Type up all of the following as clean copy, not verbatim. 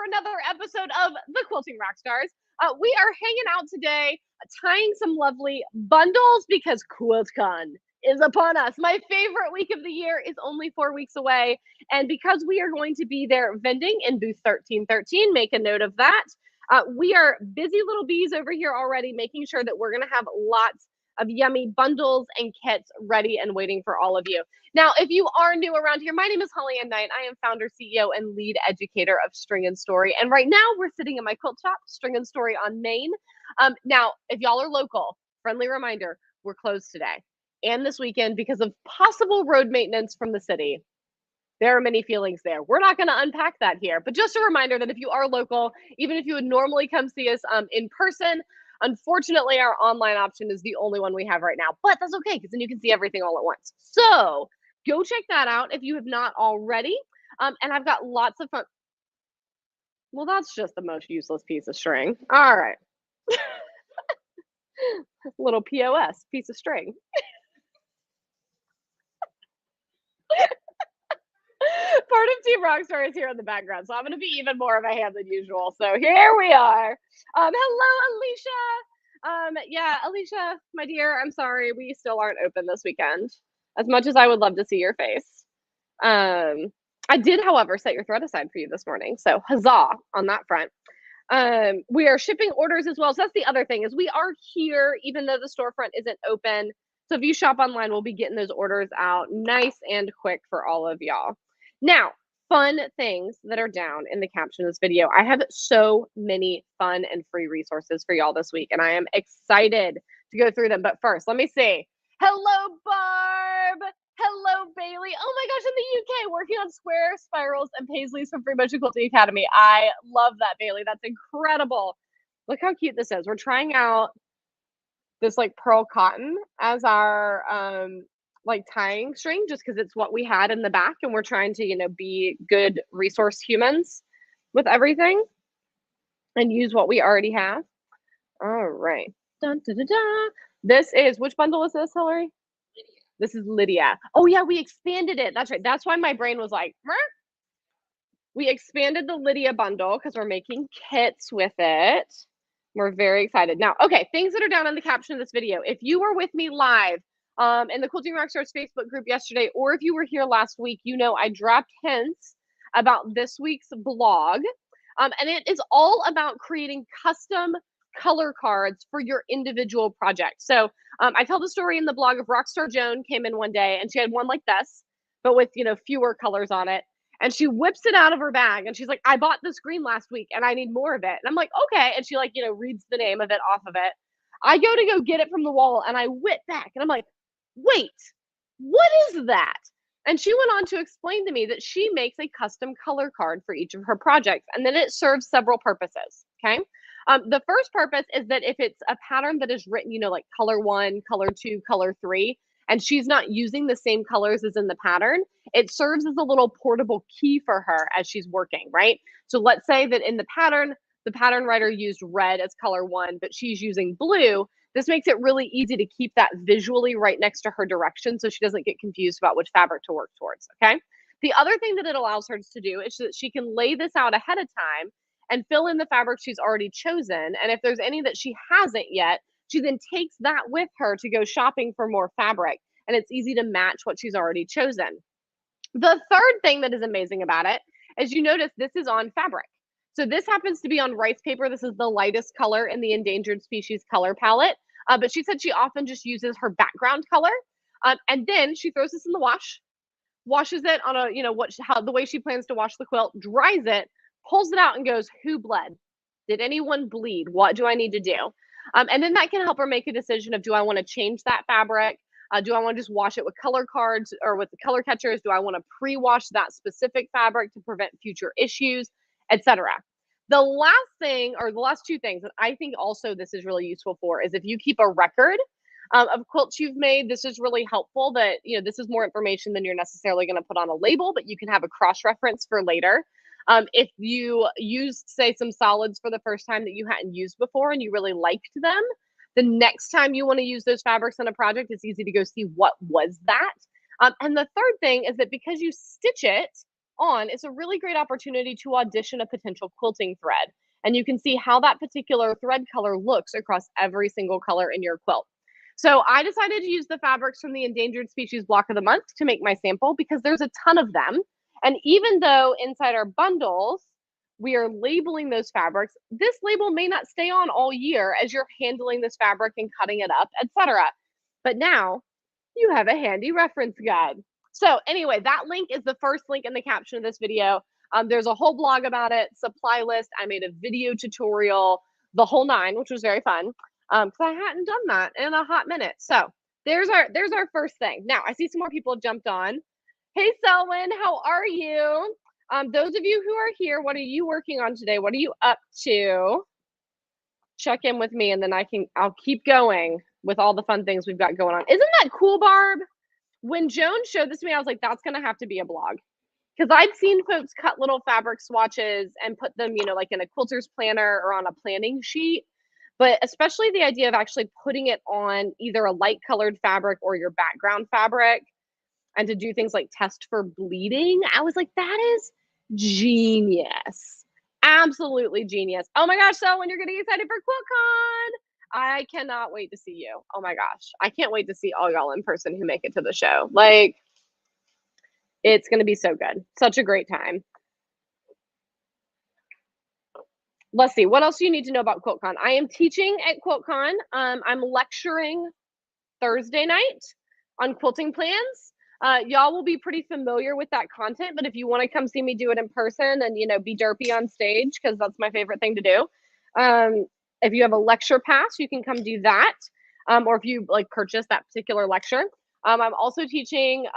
another episode of the Quilting Rockstars. We are hanging out today, tying some lovely bundles because QuiltCon is upon us. My favorite week of the year is only 4 weeks away. And because we are going to be there vending in booth 1313, make a note of that. We are busy little bees over here already, making sure that we're going to have lots of yummy bundles and kits ready and waiting for all of you. Now, if you are new around here, my name is Holly Ann Knight. I am founder, CEO, and lead educator of String and Story. And right now we're sitting in my quilt shop, String and Story on Main. Now, if y'all are local, friendly reminder, we're closed today and this weekend because of possible road maintenance from the city. There are many feelings there. We're not going to unpack that here, but just a reminder that if you are local, even if you would normally come see us in person, unfortunately, our online option is the only one we have right now, but that's okay because then you can see everything all at once. So go check that out if you have not already. And I've got lots of fun. Well, that's just the most useless piece of string. All right. Little POS, piece of string. Part of Team Rockstar is here in the background, so I'm going to be even more of a hand than usual. So here we are. Hello, Alicia. Yeah, Alicia, my dear, I'm sorry. We still aren't open this weekend. As much as I would love to see your face. I did, however, set your thread aside for you this morning. So huzzah on that front. We are shipping orders as well. So that's the other thing is we are here, even though the storefront isn't open. So if you shop online, we'll be getting those orders out nice and quick for all of y'all. Now, fun things that are down in the caption of this video. I have so many fun and free resources for y'all this week, and I am excited to go through them. But first, let me see. Hello, Barb. Hello, Bailey. Oh my gosh, in the UK, working on square spirals and paisleys from Free Motion Quilting Academy. I love that, Bailey. That's incredible. Look how cute this is. We're trying out this like pearl cotton as our like tying string just because it's what we had in the back, and we're trying to, you know, be good resource humans with everything and use what we already have. All right. Dun, dun, dun, dun. This is, which bundle is this, Hillary? Lydia. This is Lydia. Oh yeah, we expanded it. That's right. That's why my brain was like, Mer? We expanded the Lydia bundle because we're making kits with it. We're very excited. Now, okay, things that are down in the caption of this video. If you were with me live in the Quilting Rockstars Facebook group yesterday, or if you were here last week, you know I dropped hints about this week's blog. And it is all about creating custom color cards for your individual project. So I tell the story in the blog of Rockstar Joan came in one day and she had one like this, but with, you know, fewer colors on it. And she whips it out of her bag and she's like, I bought this green last week and I need more of it. And I'm like, okay. And she like, you know, reads the name of it off of it. I go to go get it from the wall and I whip back and I'm like, wait, what is that? And she went on to explain to me that she makes a custom color card for each of her projects. And then it serves several purposes, okay? The first purpose is that if it's a pattern that is written, you know, like color 1, color 2, color 3, and she's not using the same colors as in the pattern, it serves as a little portable key for her as she's working, right? So let's say that in the pattern writer used red as color 1, but she's using blue. This makes it really easy to keep that visually right next to her direction so she doesn't get confused about which fabric to work towards, okay? The other thing that it allows her to do is that she can lay this out ahead of time and fill in the fabric she's already chosen. And if there's any that she hasn't yet, she then takes that with her to go shopping for more fabric. And it's easy to match what she's already chosen. The third thing that is amazing about it is you notice this is on fabric. So this happens to be on rice paper. This is the lightest color in the endangered species color palette. But she said she often just uses her background color. And then she throws this in the wash, washes it on a, you know, the way she plans to wash the quilt, dries it, pulls it out and goes, who bled? Did anyone bleed? What do I need to do? And then that can help her make a decision of, do I want to change that fabric? Do I want to just wash it with color cards or with the color catchers? Do I want to pre-wash that specific fabric to prevent future issues, etc.? The last thing, or the last two things that I think also this is really useful for, is if you keep a record of quilts you've made, this is really helpful. That, you know, this is more information than you're necessarily going to put on a label, but you can have a cross-reference for later. If you used, say, some solids for the first time that you hadn't used before and you really liked them, the next time you want to use those fabrics in a project, it's easy to go see what was that. And the third thing is that because you stitch it on, it's a really great opportunity to audition a potential quilting thread. And you can see how that particular thread color looks across every single color in your quilt. So I decided to use the fabrics from the Endangered Species Block of the Month to make my sample because there's a ton of them. And even though inside our bundles, we are labeling those fabrics, this label may not stay on all year as you're handling this fabric and cutting it up, etc. But now you have a handy reference guide. So anyway, that link is the first link in the caption of this video. There's a whole blog about it, supply list. I made a video tutorial, the whole nine, which was very fun because I hadn't done that in a hot minute. So there's our first thing. Now I see some more people have jumped on. Hey Selwyn, how are you? Those of you who are here, what are you working on today? What are you up to? Check in with me and then I'll keep going with all the fun things we've got going on. Isn't that cool, Barb? When Joan showed this to me, I was like, that's gonna have to be a blog. Because I've seen folks cut little fabric swatches and put them, you know, like in a quilter's planner or on a planning sheet. But especially the idea of actually putting it on either a light colored fabric or your background fabric and to do things like test for bleeding, I was like, that is genius. Absolutely genius. Oh my gosh, so when you're getting excited for QuiltCon, I cannot wait to see you. Oh my gosh, I can't wait to see all y'all in person who make it to the show. Like, it's going to be so good. Such a great time. Let's see. What else do you need to know about QuiltCon? I am teaching at QuiltCon. I'm lecturing Thursday night on quilting plans. Y'all will be pretty familiar with that content, but if you want to come see me do it in person and, you know, be derpy on stage, because that's my favorite thing to do. If you have a lecture pass, you can come do that. Or if you like purchase that particular lecture. I'm also teaching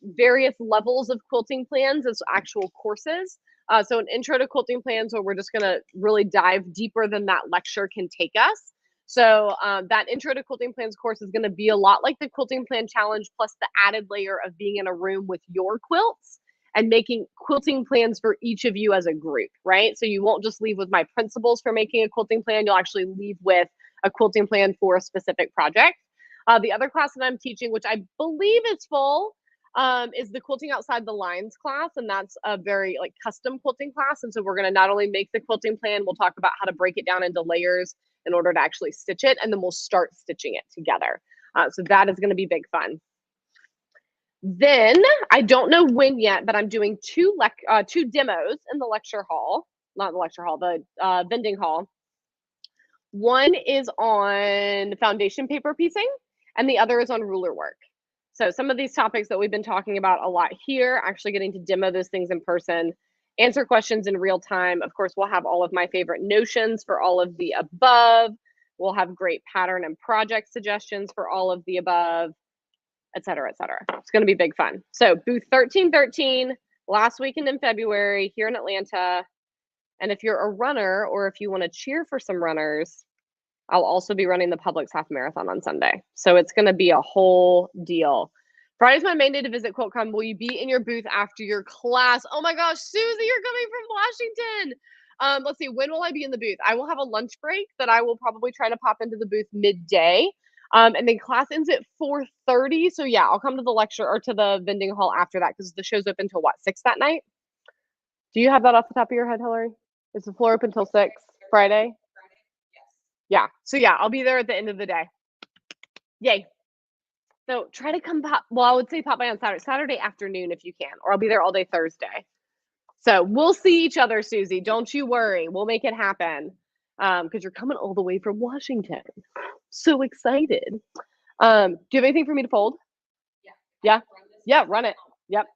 various levels of quilting plans as actual courses. So an intro to quilting plans where we're just going to really dive deeper than that lecture can take us. So that intro to quilting plans course is going to be a lot like the quilting plan challenge, plus the added layer of being in a room with your quilts and making quilting plans for each of you as a group, right? So you won't just leave with my principles for making a quilting plan. You'll actually leave with a quilting plan for a specific project. The other class that I'm teaching, which I believe is full, is the Quilting Outside the Lines class, and that's a very like custom quilting class. And so we're going to not only make the quilting plan, we'll talk about how to break it down into layers in order to actually stitch it, and then we'll start stitching it together. So that is going to be big fun. Then I don't know when yet, but I'm doing two demos in the lecture hall, not the lecture hall, the vending hall. One is on foundation paper piecing, and the other is on ruler work. So some of these topics that we've been talking about a lot here, actually getting to demo those things in person, answer questions in real time. Of course, we'll have all of my favorite notions for all of the above. We'll have great pattern and project suggestions for all of the above, et cetera, et cetera. It's going to be big fun. So booth 1313, last weekend in February here in Atlanta. And if you're a runner or if you want to cheer for some runners, I'll also be running the Publix half marathon on Sunday. So it's going to be a whole deal. Friday's my main day to visit QuiltCon. Will you be in your booth after your class? Oh my gosh, Susie, you're coming from Washington. Let's see, when will I be in the booth? I will have a lunch break that I will probably try to pop into the booth midday. And then class ends at 4:30. So yeah, I'll come to the lecture or to the vending hall after that because the show's open till what, 6 that night? Do you have that off the top of your head, Hillary? Is the floor open till 6 Friday? Yeah, so yeah, I'll be there at the end of the day. Yay. So try to come pop, well, I would say pop by on Saturday afternoon if you can, or I'll be there all day Thursday. So we'll see each other, Susie. Don't you worry. We'll make it happen because you're coming all the way from Washington. So excited. Do you have anything for me to fold? Yeah? Yeah, run it. Yep.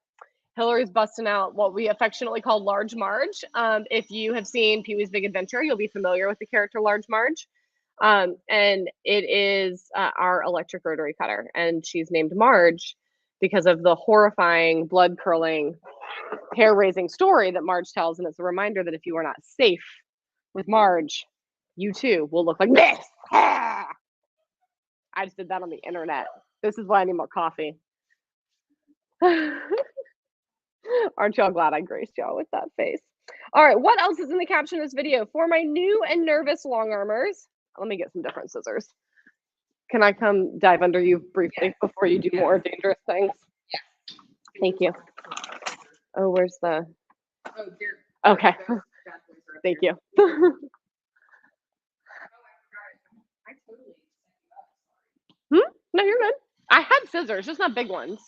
Hillary's busting out what we affectionately call Large Marge. If you have seen Pee-wee's Big Adventure, you'll be familiar with the character Large Marge. And it is our electric rotary cutter, and she's named Marge because of the horrifying, blood-curling, hair-raising story that Marge tells, and it's a reminder that if you are not safe with Marge, you too will look like this. I just did that on the internet. This is why I need more coffee. Aren't y'all glad I graced y'all with that face? All right, what else is in the caption of this video? For my new and nervous long armers, let me get some different scissors. Can I come dive under you briefly before you do more dangerous things? Yeah. Thank you. Oh, where's the? Oh, here. Okay. Those bad boys are up Thank here. you. Oh, I forgot it. I totally set you up. No, you're good. I had scissors, just not big ones.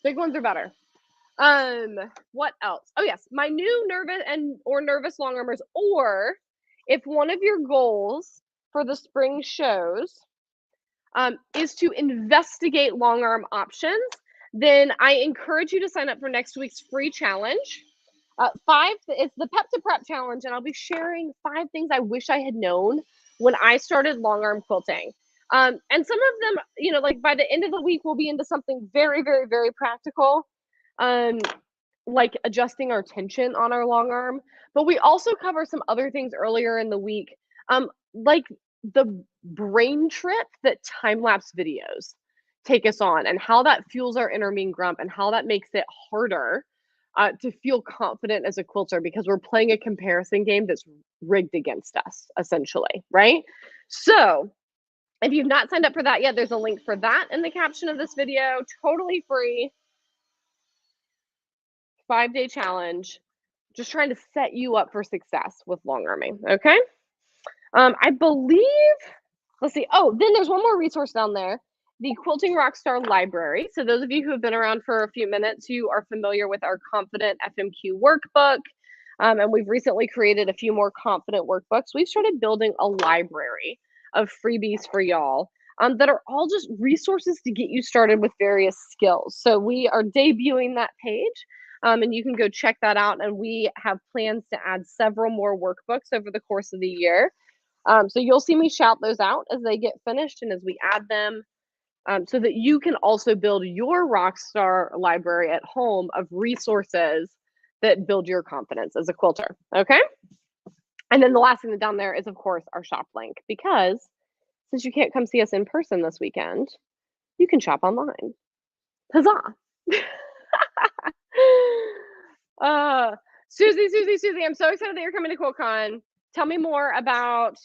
Big ones are better. What else? Oh yes, my new nervous long armers, or if one of your goals for the spring shows is to investigate long arm options, then I encourage you to sign up for next week's free challenge. It's the Pep to Prep challenge, and I'll be sharing 5 things I wish I had known when I started long arm quilting. And some of them, like by the end of the week, we'll be into something very, very, very practical, like adjusting our tension on our long arm. But we also cover some other things earlier in the week, like the brain trip that time-lapse videos take us on, and how that fuels our inner mean grump, and how that makes it harder to feel confident as a quilter, because we're playing a comparison game that's rigged against us, essentially, right? So if you've not signed up for that yet, there's a link for that in the caption of this video. Totally free 5-day challenge, just trying to set you up for success with long arming. Okay. I believe, let's see. Oh, then there's one more resource down there, the Quilting Rockstar library. So those of you who have been around for a few minutes, you are familiar with our Confident FMQ workbook. And we've recently created a few more Confident workbooks. We've started building a library of freebies for y'all that are all just resources to get you started with various skills. So we are debuting that page. And you can go check that out. And we have plans to add several more workbooks over the course of the year. So you'll see me shout those out as they get finished and as we add them, so that you can also build your Rockstar library at home of resources that build your confidence as a quilter. Okay. And then the last thing down there is, of course, our shop link, because since you can't come see us in person this weekend, you can shop online. Huzzah. Susie, I'm so excited that you're coming to QuiltCon. Tell me more about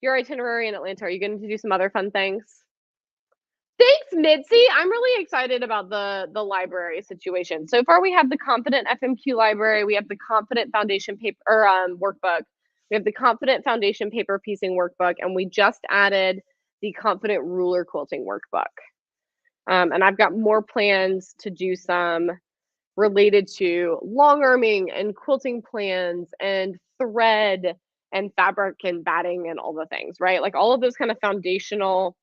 your itinerary in Atlanta. Are you going to do some other fun things? Thanks, Mitzi. I'm really excited about the library situation. So far, we have the Confident FMQ library. We have the Confident Foundation paper workbook. We have the Confident Foundation paper piecing workbook, and we just added the Confident Ruler quilting workbook. And I've got more plans to do some related to long arming and quilting plans and thread and fabric and batting and all the things, right? Like all of those kind of foundational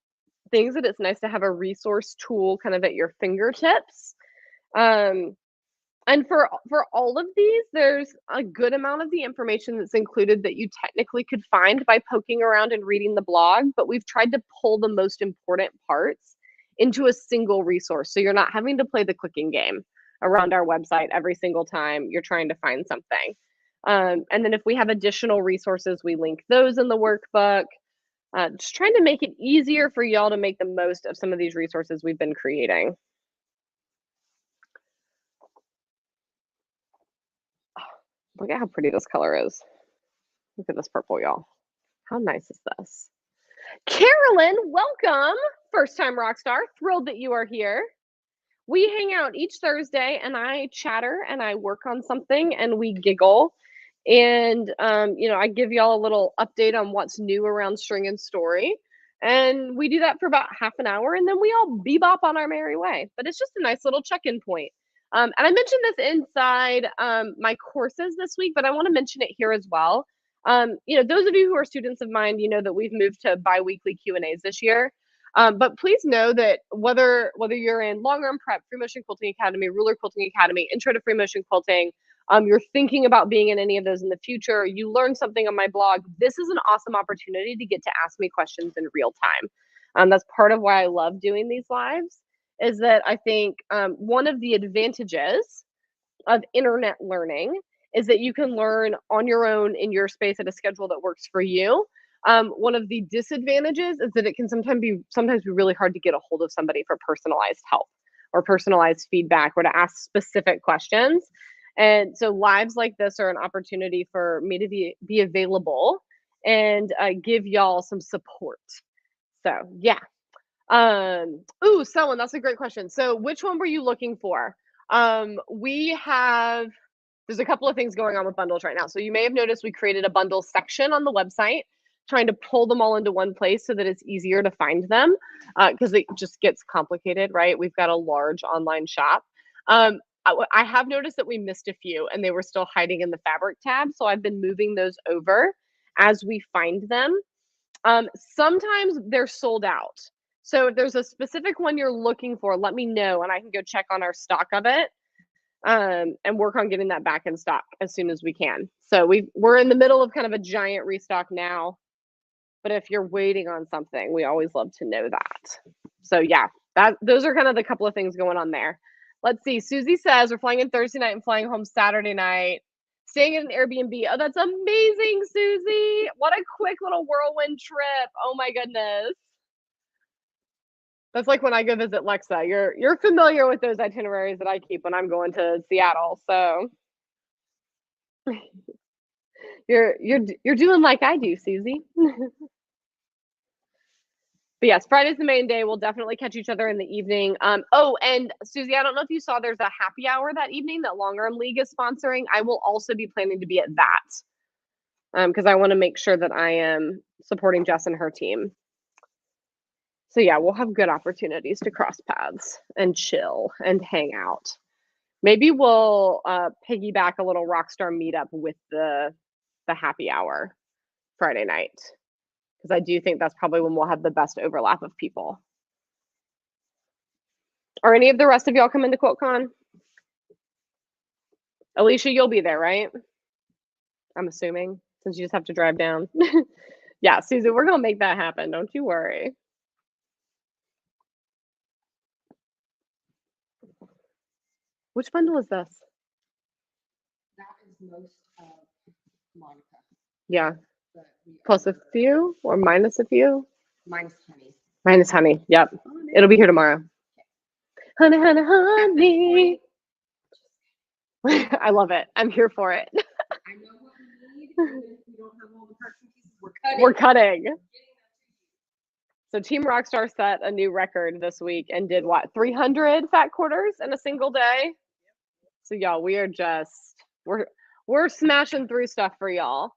things that it's nice to have a resource tool kind of at your fingertips. And for all of these, there's a good amount of the information that's included that you technically could find by poking around and reading the blog, but we've tried to pull the most important parts into a single resource. So you're not having to play the clicking game around our website every single time you're trying to find something. And then if we have additional resources, we link those in the workbook. Just trying to make it easier for y'all to make the most of some of these resources we've been creating. Look at how pretty this color is. Look at this purple, y'all. How nice is this? Carolyn, welcome. First time Rockstar. Thrilled that you are here. We hang out each Thursday and I chatter and I work on something and we giggle. And, I give y'all a little update on what's new around string and story. And we do that for about half an hour and then we all bebop on our merry way. But it's just a nice little check-in point. And I mentioned this inside my courses this week, but I want to mention it here as well. Those of you who are students of mine, you know that we've moved to bi-weekly Q&As this year. But please know that whether you're in Long Arm Prep, Free Motion Quilting Academy, Ruler Quilting Academy, Intro to Free Motion Quilting, you're thinking about being in any of those in the future, you learn something on my blog, this is an awesome opportunity to get to ask me questions in real time. That's part of why I love doing these lives, is that I think one of the advantages of internet learning is that you can learn on your own in your space at a schedule that works for you. One of the disadvantages is that it can sometimes be really hard to get a hold of somebody for personalized help or personalized feedback or to ask specific questions. And so lives like this are an opportunity for me to be available and give y'all some support. So yeah. Ooh, Selwyn, that's a great question. So which one were you looking for? There's a couple of things going on with bundles right now. So you may have noticed we created a bundle section on the website, trying to pull them all into one place so that it's easier to find them, because it just gets complicated, right? We've got a large online shop. I have noticed that we missed a few and they were still hiding in the fabric tab. So I've been moving those over as we find them. Sometimes they're sold out. So if there's a specific one you're looking for, let me know and I can go check on our stock of it, and work on getting that back in stock as soon as we can. So we're in the middle of kind of a giant restock now. But if you're waiting on something, we always love to know that. So yeah, those are kind of the couple of things going on there. Let's see. Susie says we're flying in Thursday night and flying home Saturday night. Staying at an Airbnb. Oh, that's amazing, Susie. What a quick little whirlwind trip. Oh my goodness. That's like when I go visit Lexa. You're familiar with those itineraries that I keep when I'm going to Seattle. So you're doing like I do, Susie. But yes, Friday's the main day. We'll definitely catch each other in the evening. Oh, and Susie, I don't know if you saw there's a happy hour that evening that Long Arm League is sponsoring. I will also be planning to be at that, because I want to make sure that I am supporting Jess and her team. So yeah, we'll have good opportunities to cross paths and chill and hang out. Maybe we'll piggyback a little Rockstar meetup with the happy hour Friday night, because I do think that's probably when we'll have the best overlap of people. Are any of the rest of y'all coming to QuiltCon? Alicia, you'll be there, right? I'm assuming, since you just have to drive down. Yeah, Susan, we're gonna make that happen. Don't you worry. Which bundle is this? That is most of Monica. Yeah. Plus a few or minus a few? Minus honey. Minus honey. Yep. It'll be here tomorrow. Honey, honey, honey. I love it. I'm here for it. I know what we need. Even if we don't have all the parts and pieces, we're cutting. We're cutting. So Team Rockstar set a new record this week and did what, 300 fat quarters in a single day? So y'all, we are just we're smashing through stuff for y'all.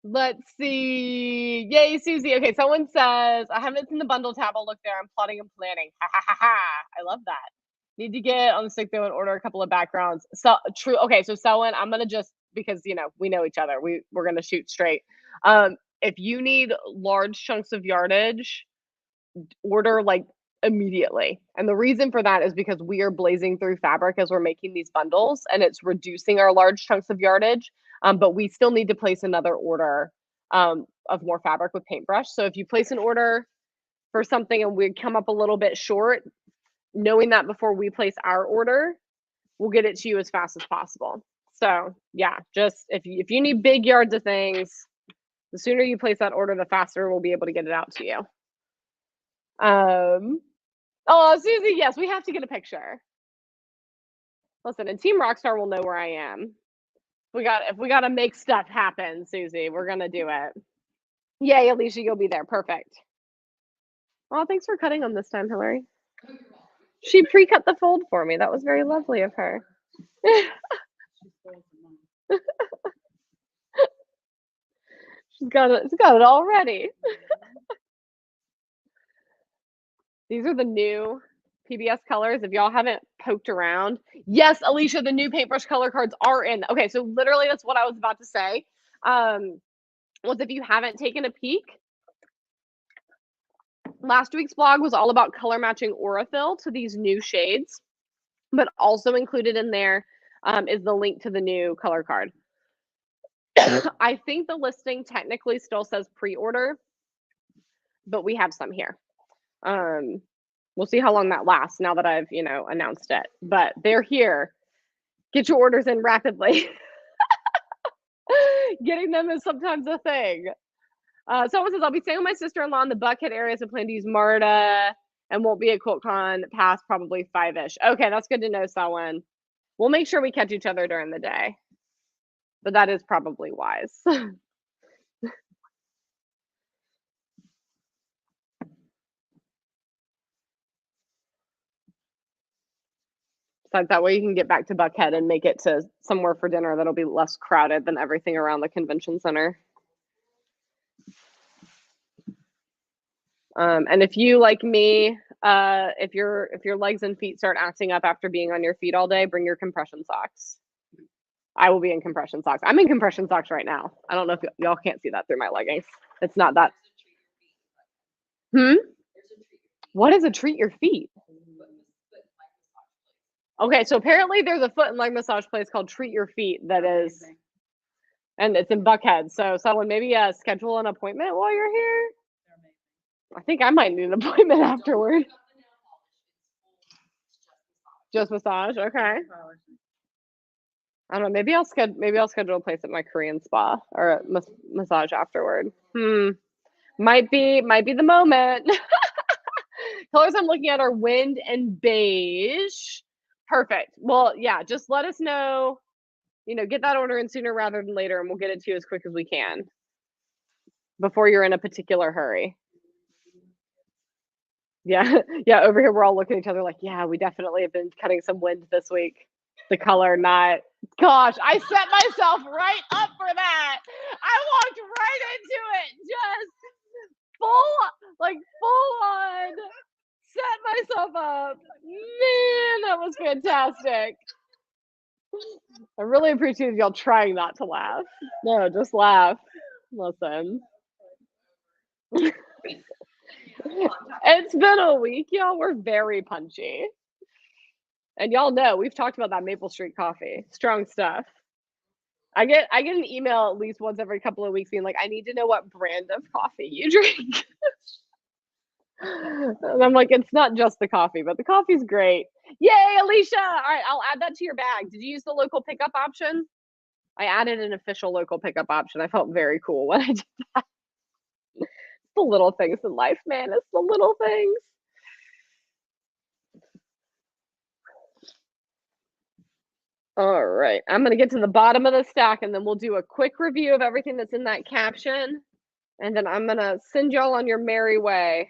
Let's see. Yay, Susie. Okay, someone says I haven't seen the bundle tab. I'll look there. I'm plotting and planning. Ha ha ha ha. I love that. Need to get on the stick though and order a couple of backgrounds. So true. Okay, so Selwyn, I'm gonna just, because we know each other. We're gonna shoot straight. If you need large chunks of yardage, order like immediately. And the reason for that is because we are blazing through fabric as we're making these bundles, and it's reducing our large chunks of yardage. But we still need to place another order of more fabric with paintbrush. So if you place an order for something and we come up a little bit short, knowing that before we place our order, we'll get it to you as fast as possible. So yeah, just if you need big yards of things, the sooner you place that order, the faster we'll be able to get it out to you. Oh, Susie, yes, we have to get a picture. Listen, and Team Rockstar will know where I am. If we gotta make stuff happen, Susie, we're gonna do it. Yay, Alicia, you'll be there. Perfect. Oh, thanks for cutting them this time, Hillary. She pre-cut the fold for me. That was very lovely of her. She's got it already. These are the new PBS colors. If y'all haven't poked around. Yes, Alicia, the new paintbrush color cards are in. Okay, so literally that's what I was about to say. Was if you haven't taken a peek, last week's vlog was all about color matching Aurifil to these new shades, but also included in there is the link to the new color card. I think the listing technically still says pre-order, but we have some here. We'll see how long that lasts now that I've, announced it, but they're here. Get your orders in rapidly. Getting them is sometimes a thing. Someone says, I'll be staying with my sister-in-law in the Buckhead area, so plan to use MARTA and won't be at QuiltCon past probably 5-ish. Okay, that's good to know, Selwyn. We'll make sure we catch each other during the day. But that is probably wise. Besides, that way you can get back to Buckhead and make it to somewhere for dinner that'll be less crowded than everything around the convention center. And if you, like me, if your legs and feet start acting up after being on your feet all day, bring your compression socks. I will be in compression socks. I'm in compression socks right now. I don't know if y'all can't see that through my leggings. It's not that. What is a treat your feet? Okay, so apparently there's a foot and leg massage place called Treat Your Feet that is, and it's in Buckhead. So someone maybe schedule an appointment while you're here. I think I might need an appointment afterward. Just massage, okay. I don't know. Maybe I'll schedule a place at my Korean spa or a massage afterward. Might be the moment. Colors I'm looking at are wind and beige. Perfect. Well, yeah, just let us know. Get that order in sooner rather than later, and we'll get it to you as quick as we can before you're in a particular hurry. Yeah, yeah. Over here, we're all looking at each other like, yeah, we definitely have been cutting some wind this week. The color, not. Gosh, I set myself right up for that. I walked right into it, just full on. Set myself up. Man, that was fantastic. I really appreciate y'all trying not to laugh. No, just laugh. Listen. It's been a week, y'all. We're very punchy. And y'all know we've talked about that Maple Street coffee. Strong stuff. I get an email at least once every couple of weeks being like, I need to know what brand of coffee you drink. And I'm like, it's not just the coffee, but the coffee's great. Yay, Alicia! All right, I'll add that to your bag. Did you use the local pickup option? I added an official local pickup option. I felt very cool when I did that. It's the little things in life, man. It's the little things. All right, I'm going to get to the bottom of the stack, and then we'll do a quick review of everything that's in that caption, and then I'm going to send y'all on your merry way.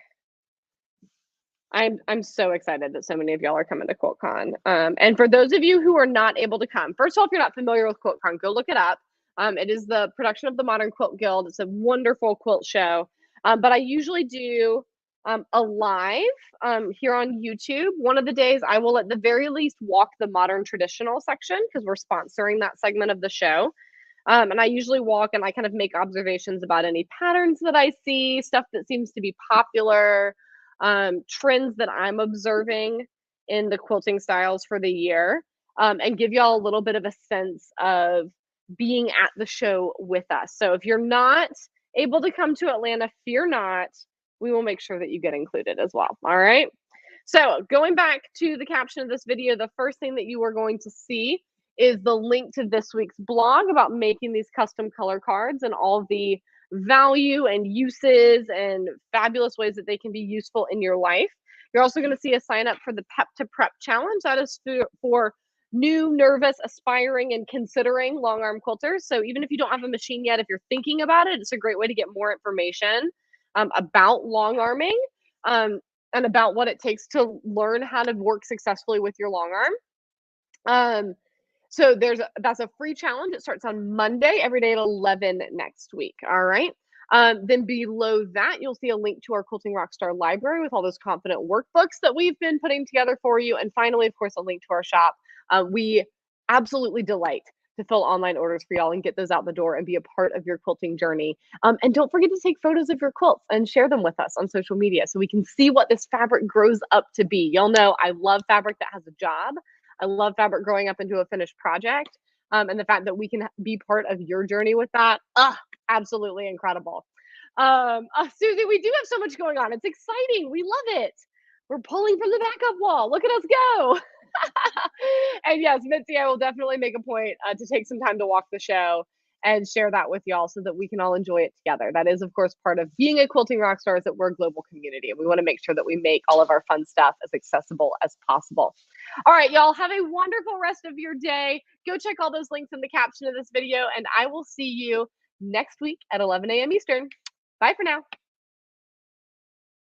I'm so excited that so many of y'all are coming to QuiltCon. And for those of you who are not able to come, first of all, if you're not familiar with QuiltCon, go look it up. It is the production of the Modern Quilt Guild. It's a wonderful quilt show. But I usually do a live here on YouTube. One of the days I will at the very least walk the modern traditional section because we're sponsoring that segment of the show. And I usually walk and I kind of make observations about any patterns that I see, stuff that seems to be popular, trends that I'm observing in the quilting styles for the year, and give y'all a little bit of a sense of being at the show with us. So if you're not able to come to Atlanta, fear not, we will make sure that you get included as well. All right. So going back to the caption of this video, the first thing that you are going to see is the link to this week's blog about making these custom color cards and all of the value and uses and fabulous ways that they can be useful in your life. You're also going to see a sign up for the Pep to Prep challenge. That is for new, nervous, aspiring, and considering long arm quilters. So even if you don't have a machine yet, if you're thinking about it, it's a great way to get more information about long arming and about what it takes to learn how to work successfully with your long arm. So that's a free challenge. It starts on Monday, every day at 11 next week. All right. Then below that, you'll see a link to our Quilting Rockstar library with all those confident workbooks that we've been putting together for you. And finally, of course, a link to our shop. We absolutely delight to fill online orders for y'all and get those out the door and be a part of your quilting journey. And don't forget to take photos of your quilts and share them with us on social media so we can see what this fabric grows up to be. Y'all know I love fabric that has a job. I love fabric growing up into a finished project. And the fact that we can be part of your journey with that, absolutely incredible. Susie, we do have so much going on. It's exciting. We love it. We're pulling from the backup wall. Look at us go. And yes, Mitzi, I will definitely make a point to take some time to walk the show and share that with y'all so that we can all enjoy it together. That is, of course, part of being a Quilting Rockstar is that we're a global community. And we want to make sure that we make all of our fun stuff as accessible as possible. All right, y'all, have a wonderful rest of your day. Go check all those links in the caption of this video, and I will see you next week at 11 a.m. Eastern. Bye for now.